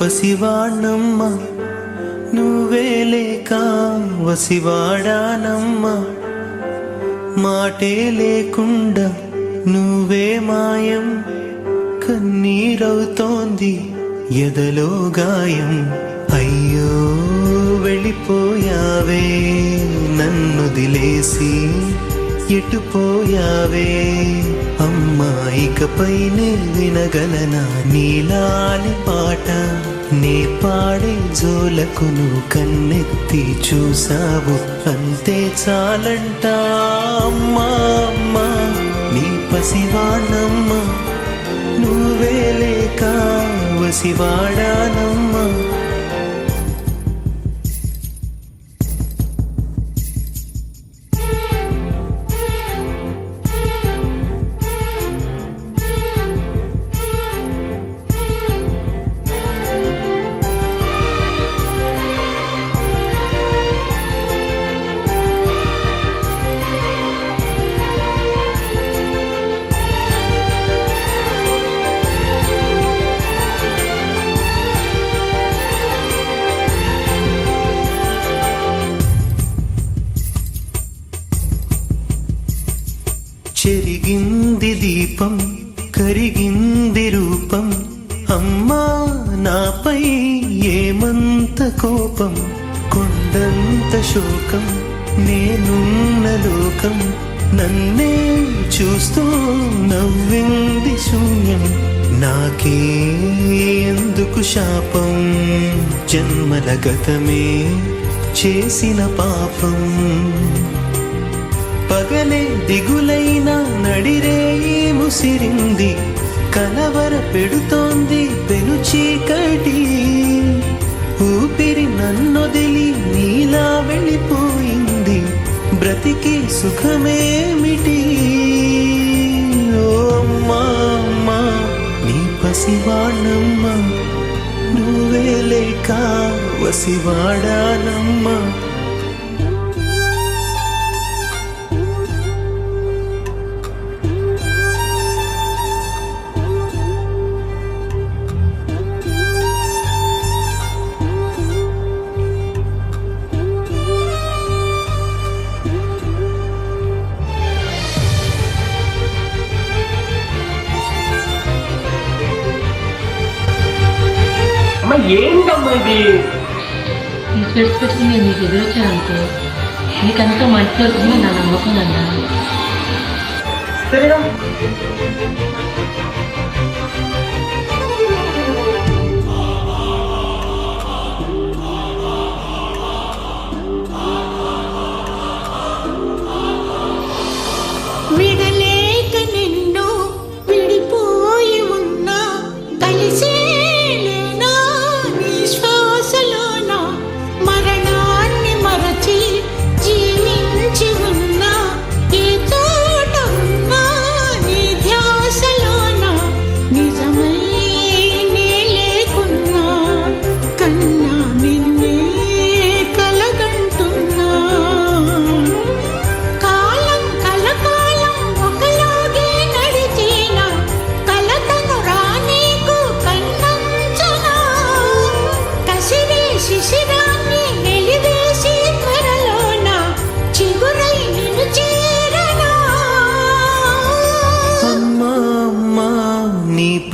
పసివాణ్ణమ్మ నువ్వే లేక వసివాడానమ్మ మాటే లేకుండా నువ్వే మాయం కన్నీరవుతోంది ఎదలో గాయం అయ్యో వెళ్ళిపోయావే నన్నొదిలేసి ఎటుపోయావే అమ్మా ఇకపైనే వినగలనా నీలాలి పాట నే పాడే జోలకు నువ్వు కన్నెత్తి చూసావు అంతే చాలంట అమ్మా అమ్మా నీ పసివాణమ్మ నువ్వే లేక వసివాడానమ్మా చెరిగింది దీపం కరిగింది రూపం అమ్మా నాపై ఏమంత కోపం కొండంత శోకం నేనున్న లోకం నన్నే చూస్తూ నవ్వింది శూన్యం నాకే ఎందుకు శాపం జన్మల గతమే చేసిన పాపం పగలే దిగులైనా నడిరేయి ముసిరింది కలవర పెడుతోంది పెను చీకటి ఊపిరి నన్నొదిలి నీలా వెళ్ళిపోయింది బ్రతికి సుఖమేమిటి ఓ అమ్మా అమ్మా నీ పసివాణమ్మ నువ్వే లేక వసివాడానమ్మా ఏంటమ్మా ఇది ఈ స్పెట్స్ పెట్టుకుని నేను నీకు ఎదురొచ్చాననుకో నీకంతా మంచి జరుగుతుందని నా నమ్మకం అన్నా సరేనా విడలేక నిన్ను విడిపోయి ఉన్నా కలిసే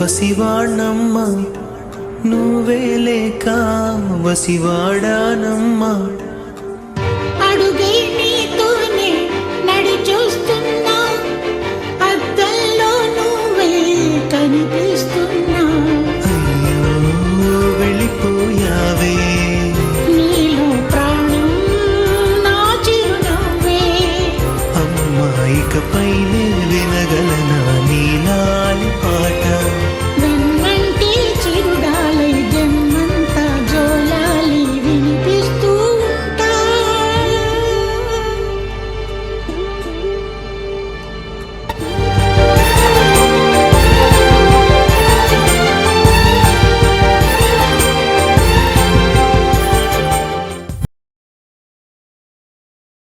పసివాణమ్మ నువ్వే లేక వసివాడానమ్మా అడుగై నీతోనే నడి చూస్తున్నా అద్దంలో నువ్వే కనిపిస్తున్నా అయ్యో వెళ్ళిపోయావే నీలో ప్రాణం నా చిరునవ్వే అమ్మా ఇకపైనే వినగల